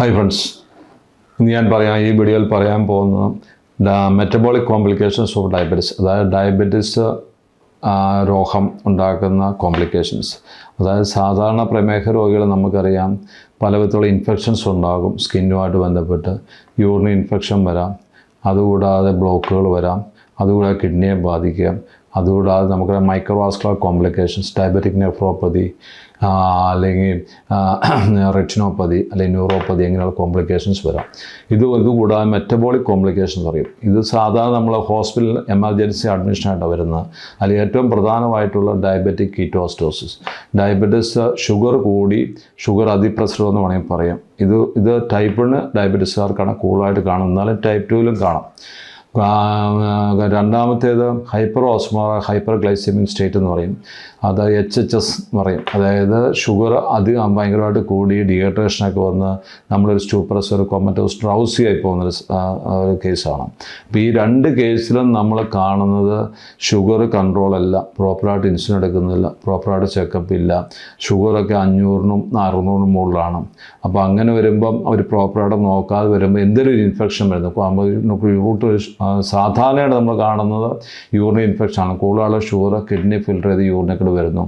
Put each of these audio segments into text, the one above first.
Hi friends, ഇന്ന് ഞാൻ ഈ വീഡിയോയിൽ പറയാൻ പോകുന്നത് മെറ്റബോളിക് കോംപ്ലിക്കേഷൻസ് ഓഫ് ഡയബറ്റിസ്, അതായത് ഡയബറ്റിസ് രോഗം ഉണ്ടാക്കുന്ന കോംപ്ലിക്കേഷൻസ്. അതായത് സാധാരണ പ്രമേഹ രോഗികൾ നമുക്കറിയാം പല വിധത്തിലുള്ള ഇൻഫെക്ഷൻസ് ഉണ്ടാകും. സ്കിന്നുമായിട്ട് ബന്ധപ്പെട്ട് യൂറിൻ ഇൻഫെക്ഷൻ വരാം, അതുകൂടാതെ ബ്ലോക്കുകൾ വരാം, അതുകൂടാതെ കിഡ്നിയെ ബാധിക്കാം, അതുകൂടാതെ നമുക്ക് മൈക്രോവാസ്കുലർ കോംപ്ലിക്കേഷൻസ്, ഡയബറ്റിക് നെഫ്രോപ്പതി അല്ലെങ്കിൽ റെറ്റിനോപ്പതി അല്ലെങ്കിൽ ന്യൂറോപ്പതി ഇങ്ങനെയുള്ള കോംപ്ലിക്കേഷൻസ് വരാം. ഇതുകൂടാതെ മെറ്റബോളിക് കോംപ്ലിക്കേഷൻസ് പറയും. ഇത് സാധാരണ നമ്മൾ ഹോസ്പിറ്റൽ എമർജൻസി അഡ്മിഷനായിട്ടാണ് വരുന്നത്. അതിൽ ഏറ്റവും പ്രധാനമായിട്ടുള്ള ഡയബറ്റിക് കീറ്റോസിസ്, ഡയബറ്റിസ് ഷുഗർ കൂടി ഷുഗർ അതിപ്രസരം എന്ന് വേണമെങ്കിൽ പറയാം. ഇത് ടൈപ്പ് 1 ഡയബറ്റിസുകാർക്കാണ് കൂടുതലായിട്ട് കാണുന്നത്, എന്നാലും ടൈപ്പ് 2ലും കാണാം. രണ്ടാമത്തേത് ഹൈപ്പർ ഗ്ലൈസെമിക് സ്റ്റേറ്റ് എന്ന് പറയും. അത് HHS എന്ന് പറയും. അതായത് ഷുഗർ അധികം ഭയങ്കരമായിട്ട് കൂടി ഡീഹൈഡ്രേഷനൊക്കെ വന്ന് നമ്മളൊരു സ്റ്റൂപ്പറസ്, ഒരു കൊമറ്റോസ്, ഡ്രൗസി ആയി പോകുന്നൊരു കേസാണ്. അപ്പോൾ ഈ രണ്ട് കേസിലും നമ്മൾ കാണുന്നത് ഷുഗർ കൺട്രോളല്ല, പ്രോപ്പറായിട്ട് ഇൻസുലിൻ എടുക്കുന്നില്ല, പ്രോപ്പറായിട്ട് ചെക്കപ്പ് ഇല്ല, ഷുഗറൊക്കെ 500-നും 600-നും മുകളിലാണ്. അപ്പോൾ അങ്ങനെ വരുമ്പം അവർ പ്രോപ്പറായിട്ട് നോക്കാതെ വരുമ്പോൾ എന്തെങ്കിലും ഒരു ഇൻഫെക്ഷൻ വരുന്നു. സാധാരണയായിട്ട് നമ്മൾ കാണുന്നത് യൂറിൻ ഇൻഫെക്ഷനാണ്. കൂടുതലുള്ള ഷുഗർ കിഡ്നി ഫിൽട്ടർ ചെയ്ത് യൂറിനൊക്കെ വരുന്നു.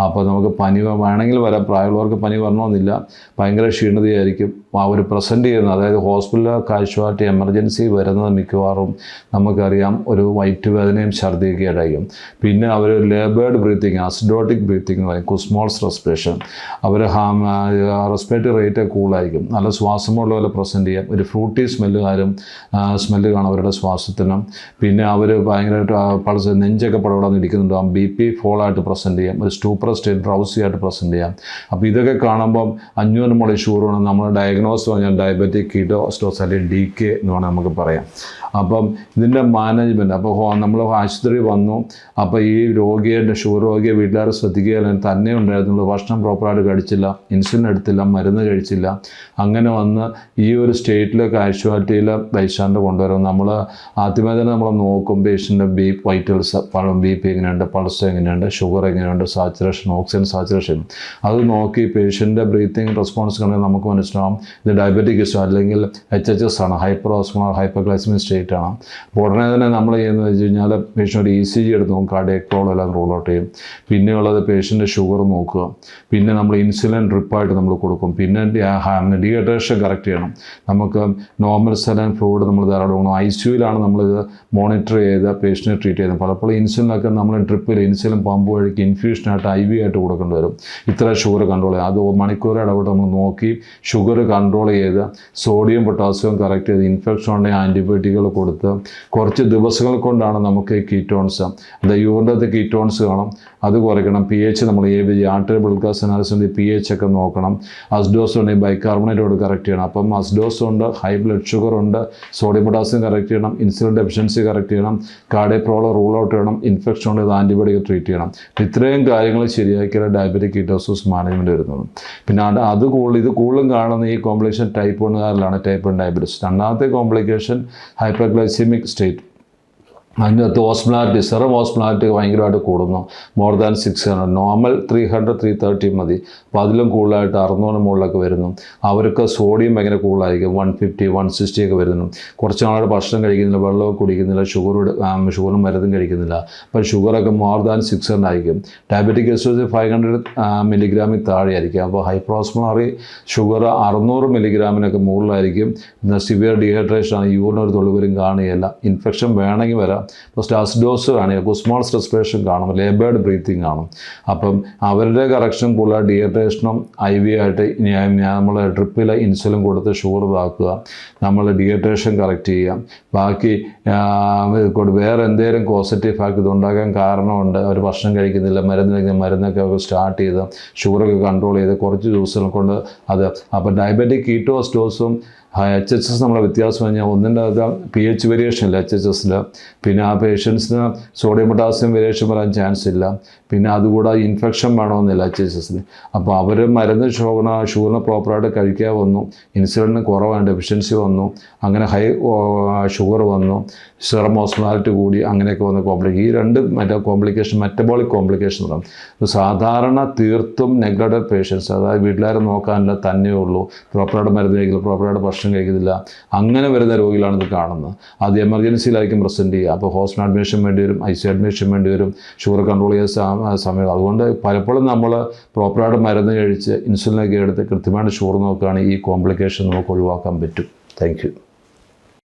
അപ്പോൾ നമുക്ക് പനി വേണമെങ്കിൽ വരാം, പ്രായമുള്ളവർക്ക് പനി വരണമെന്നില്ല, ഭയങ്കര ക്ഷീണതയായിരിക്കും അവർ പ്രസൻറ്റ് ചെയ്യുന്നത്. അതായത് ഹോസ്പിറ്റലിൽ കാഷ്വാലിറ്റി എമർജൻസി വരുന്നത് മിക്കവാറും നമുക്കറിയാം ഒരു വയറ്റുവേദനയും ഛർദ്ദിക്കുകയായിരിക്കും. പിന്നെ അവർ ലേബേർഡ് ബ്രീത്തിങ്, അസിഡോട്ടിക് ബ്രീത്തിങ് എന്ന് പറയും, കുസ്മോൾസ് റെസ്പിറേഷൻ. അവർ റെസ്പിറേറ്ററി റേറ്റ് കൂടുതലായിരിക്കും, നല്ല ശ്വാസമുള്ള പോലെ പ്രസൻറ്റ് ചെയ്യാം. ഒരു ഫ്രൂട്ടി സ്മെല്ല് കാണും അവരുടെ ശ്വാസത്തിനും. പിന്നെ അവർ ഭയങ്കരമായിട്ട് നെഞ്ചൊക്കെ പടപടാന്ന് ഇരിക്കുന്നുണ്ടാകും. BP ഫോളായിട്ട് പ്രസൻറ്റ് ചെയ്യാം, ഒരു സ്റ്റൂപ്പർ സ്റ്റേറ്റ് ഡ്രൗസി ആയിട്ട് പ്രസൻറ്റ് ചെയ്യാം. അപ്പോൾ ഇതൊക്കെ കാണുമ്പം 500 മുകളിൽ ഷുഗറാണ് നമ്മൾ ഡയഗ്നോസ് പറഞ്ഞാൽ ഡയബറ്റിക് കീറ്റോസിസ് അല്ലെങ്കിൽ DK എന്ന് വേണമെങ്കിൽ നമുക്ക് പറയാം. അപ്പം ഇതിൻ്റെ മാനേജ്മെൻറ്റ്, അപ്പോൾ നമ്മൾ ആശുപത്രി വന്നു, അപ്പോൾ ഈ ഷുഗർ രോഗിയെ വീട്ടുകാർ ശ്രദ്ധിക്കുക തന്നെ ഉണ്ടായിരുന്നുള്ളൂ, ഭക്ഷണം പ്രോപ്പറായിട്ട് കഴിച്ചില്ല, ഇൻസുലിൻ എടുത്തില്ല, മരുന്ന് കഴിച്ചില്ല. അങ്ങനെ വന്ന് ഈ ഒരു സ്റ്റേറ്റിൽ കാഷ്വാലിറ്റിയിൽ പേഷ്യൻ്റ് കൊണ്ടുവരും. നമ്മൾ ആദ്യമേ തന്നെ നമ്മൾ നോക്കും പേഷ്യൻ്റെ വൈറ്റൽസ്, BP എങ്ങനെയുണ്ട്, പൾസ് എങ്ങനെയുണ്ട്, ഷുഗർ എങ്ങനെയുണ്ട്, സാച്ചുറേഷൻ, ഓക്സിജൻ സാച്ചുറേഷൻ, അത് നോക്കി പേഷ്യൻ്റെ ബ്രീത്തിങ് റെസ്പോൺസ് കണ്ടെങ്കിൽ നമുക്ക് മനസ്സിലാവും ഇത് ഡയബറ്റിക് അല്ലെങ്കിൽ HHS ആണ്, ഹൈപ്പർ ഗ്ലൈസെമിക് സ്റ്റേറ്റ് ആണ്. അപ്പോൾ ഉടനെ തന്നെ നമ്മൾ ചെയ്യുന്നത് വെച്ച് കഴിഞ്ഞാൽ പേഷ്യൻ്റ് ഒരു ECG എടുത്ത് നോക്കും, കാർഡിയക് പ്രോബ്ലം എല്ലാം റൂൾ ഔട്ട് ചെയ്യും. പിന്നെയുള്ളത് പേഷ്യൻ്റെ ഷുഗർ നോക്കുക, പിന്നെ നമ്മൾ ഇൻസുലിൻ ഡ്രിപ്പായിട്ട് നമ്മൾ കൊടുക്കും. പിന്നെ ഡീഹൈഡ്രേഷൻ കറക്റ്റ് ചെയ്യണം. നമുക്ക് നോർമൽ സെലൈൻ ഫ്ലൂയിഡ് നമ്മൾ ധാരാളം കൊടുക്കണം. ICUവിലാണ് നമ്മളിത് മോണിറ്റർ ചെയ്ത് പേഷ്യൻറ്റിനെ ട്രീറ്റ് ചെയ്യുന്നത്. പലപ്പോഴും ഇൻസുലിനൊക്കെ നമ്മൾ ഡ്രിപ്പിൽ ഇൻസുലിൻ പമ്പ് വഴിക്ക് ഇൻഫ്യൂഷനായിട്ട് IV ആയിട്ട് കൊടുക്കേണ്ടി വരും. ഇത്ര ഷുഗർ കൺട്രോൾ ചെയ്യുക, അത് മണിക്കൂർ ഇടപെട്ട് നമ്മൾ നോക്കി ഷുഗർ കൺട്രോൾ ചെയ്ത് സോഡിയം പൊട്ടാസ്യം കറക്റ്റ് ചെയ്ത് ഇൻഫെക്ഷൻ ഉണ്ടെങ്കിൽ ആൻറ്റിബയോട്ടിക്കുകൾ കൊടുത്ത് കുറച്ച് ദിവസങ്ങൾ കൊണ്ടാണ് നമുക്ക് കീറ്റോൺസ്, അതായത് യൂറിൻ്റെ കീറ്റോൺസ് കാണും, അത് കുറയ്ക്കണം. pH നമ്മൾ ABG, ആർട്ടറി ബ്ലഡ് ഗ്ലൂക്കോസ് അനാലിസിൻ്റെ pH ഒക്കെ നോക്കണം. അസിഡോസ് ഉണ്ടെങ്കിൽ ബൈകാർബണേറ്റോട് കറക്റ്റ് ചെയ്യണം. അപ്പം അസിഡോസ് ഉണ്ട്, ഹൈ ബ്ലഡ് ഷുഗർ ഉണ്ട്, സോഡിയം പൊട്ടാസ്യം കറക്റ്റ് ചെയ്യണം, ഇൻസുലിൻ ഡെഫിഷ്യൻസി കറക്റ്റ് ചെയ്യണം, കാർഡിയക് പ്രോബ്ലം റൂൾ ഔട്ട് ചെയ്യണം, ഇൻഫെക്ഷൻ ഉണ്ടെങ്കിൽ ആൻറ്റിബയോട്ടിക് ട്രീറ്റ് ചെയ്യണം. ഇത്രയും കാര്യങ്ങൾ ശരിയാക്കിയാൽ ഡയബറ്റിക് കീറ്റോസിസ് മാനേജ്മെൻറ്റ് വരുന്നത്. പിന്നെ ഇത് കൂടുതലും കാണുന്ന ഈ കോംപ്ലിക്കേഷൻ ടൈപ്പ് 1 ടൈപ്പ് 1 ഡയബറ്റിസ്. രണ്ടാമത്തെ കോംപ്ലിക്കേഷൻ ഹൈപ്പർ ഗ്ലൈസെമിക് സ്റ്റേറ്റ്. അതിനകത്ത് ഓസ്മോലാരിറ്റി, സെറം ഓസ്മോലാരിറ്റി ഭയങ്കരമായിട്ട് കൂടുന്നു. മോർ ദാൻ 600, നോർമൽ 300-330 മതി. അപ്പോൾ അതിലും കൂടുതലായിട്ട് 600 മുകളിലൊക്കെ വരുന്നു. അവർക്ക് സോഡിയം ഭയങ്കര കൂടുതലായിരിക്കും, 150-160 ഒക്കെ വരുന്നു. കുറച്ച് നാളായിട്ട് ഭക്ഷണം കഴിക്കുന്നില്ല, വെള്ളമൊക്കെ കുടിക്കുന്നില്ല, ഷുഗറും മരുന്നും കഴിക്കുന്നില്ല. അപ്പോൾ ഷുഗറൊക്കെ മോർ ദാൻ 600 ആയിരിക്കും. Diabetic ketosis 500 മില്ലിഗ്രാമിൽ താഴെയായിരിക്കും. അപ്പോൾ ഹൈപ്പോസ്മോളറി ഷുഗർ 600 മില്ലിഗ്രാമിനൊക്കെ മുകളിലായിരിക്കും. സിവിയർ ഡീഹൈഡ്രേഷൻ ആണ്, യൂറിൻ ഒരു തുള്ളിപോലും കാണുകയില്ല, ഇൻഫെക്ഷൻ വേണമെങ്കിൽ വരാം. ഫസ്റ്റ് അസിഡോസ് കാണുക, കുസ്മോൾസ് റെസ്പിറേഷൻ കാണും, ലേബേർഡ് ബ്രീത്തിങ് കാണും. അപ്പം അവരുടെ കറക്ഷൻ കൂടുതൽ ഡീഹൈഡ്രേഷനും IV ആയിട്ട് നമ്മൾ ഡ്രിപ്പിൽ ഇൻസുലിൻ കൊടുത്ത് ഷുഗർ ഇതാക്കുക, നമ്മൾ ഡീഹൈഡ്രേഷൻ കറക്റ്റ് ചെയ്യുക. ബാക്കി വേറെ എന്തെങ്കിലും പോസിറ്റീവ് ഫാക്ട് ഇതുണ്ടാകാൻ കാരണമുണ്ട്, അവർ ഭക്ഷണം കഴിക്കുന്നില്ല, മരുന്നൊക്കെ അവർ സ്റ്റാർട്ട് ചെയ്ത് ഷുഗറൊക്കെ കൺട്രോൾ ചെയ്ത് കുറച്ച് ദിവസങ്ങൾ കൊണ്ട് അത്. അപ്പോൾ ഡയബറ്റിക് കീറ്റോസിസും HHS നമ്മളെ വ്യത്യാസം കഴിഞ്ഞാൽ ഒന്നിൻ്റെ pH വേരിയേഷൻ ഇല്ല HHSൽ. പിന്നെ ആ പേഷ്യൻസിന് സോഡിയം പൊട്ടാസ്യം വേരിയേഷൻ വരാൻ ചാൻസ് ഇല്ല. പിന്നെ അതുകൂടാതെ ഇൻഫെക്ഷൻ വേണമെന്നില്ല HHSൽ. അപ്പോൾ അവർ മരുന്ന് ഷുഗറിന് പ്രോപ്പറായിട്ട് കഴിക്കാൻ വന്നു, ഇൻസുലിന് കുറവാണ്, ഡെഫിഷ്യൻസി വന്നു, അങ്ങനെ ഹൈ ഷുഗർ വന്നു, സെറം ഓസ്മോലാരിറ്റി കൂടി, അങ്ങനെയൊക്കെ വന്ന ഈ രണ്ട് കോംപ്ലിക്കേഷൻ മെറ്റബോളിക് കോംപ്ലിക്കേഷൻ എന്ന് പറയും. സാധാരണ തീർത്തും നെഗ്ലക്റ്റഡ് പേഷ്യൻസ്, അതായത് വീട്ടിലാരും നോക്കാനില്ല, തന്നെയേ ഉള്ളൂ, പ്രോപ്പറായിട്ട് മരുന്ന് കഴിക്കില്ല, പ്രോപ്പറായിട്ട് ഭക്ഷണം കഴിക്കുന്നില്ല, അങ്ങനെ വരുന്ന രോഗികളാണ് ഇത് കാണുന്നത്. അത് എമർജൻസിയിലായിരിക്കും പ്രസൻറ്റ് ചെയ്യുക. അപ്പോൾ ഹോസ്പിറ്റൽ അഡ്മിഷൻ വേണ്ടി വരും, ICU അഡ്മിഷൻ വേണ്ടി വരും, ഷുഗർ കൺട്രോൾ ചെയ്യുന്ന സമയം. അതുകൊണ്ട് പലപ്പോഴും നമ്മൾ പ്രോപ്പറായിട്ട് മരുന്ന് കഴിച്ച് ഇൻസുലിനൊക്കെ എടുത്ത് കൃത്യമായിട്ട് ഷുഗർ നോക്കുകയാണെങ്കിൽ ഈ കോംപ്ലിക്കേഷൻ നമുക്ക് ഒഴിവാക്കാൻ പറ്റും. Thank you.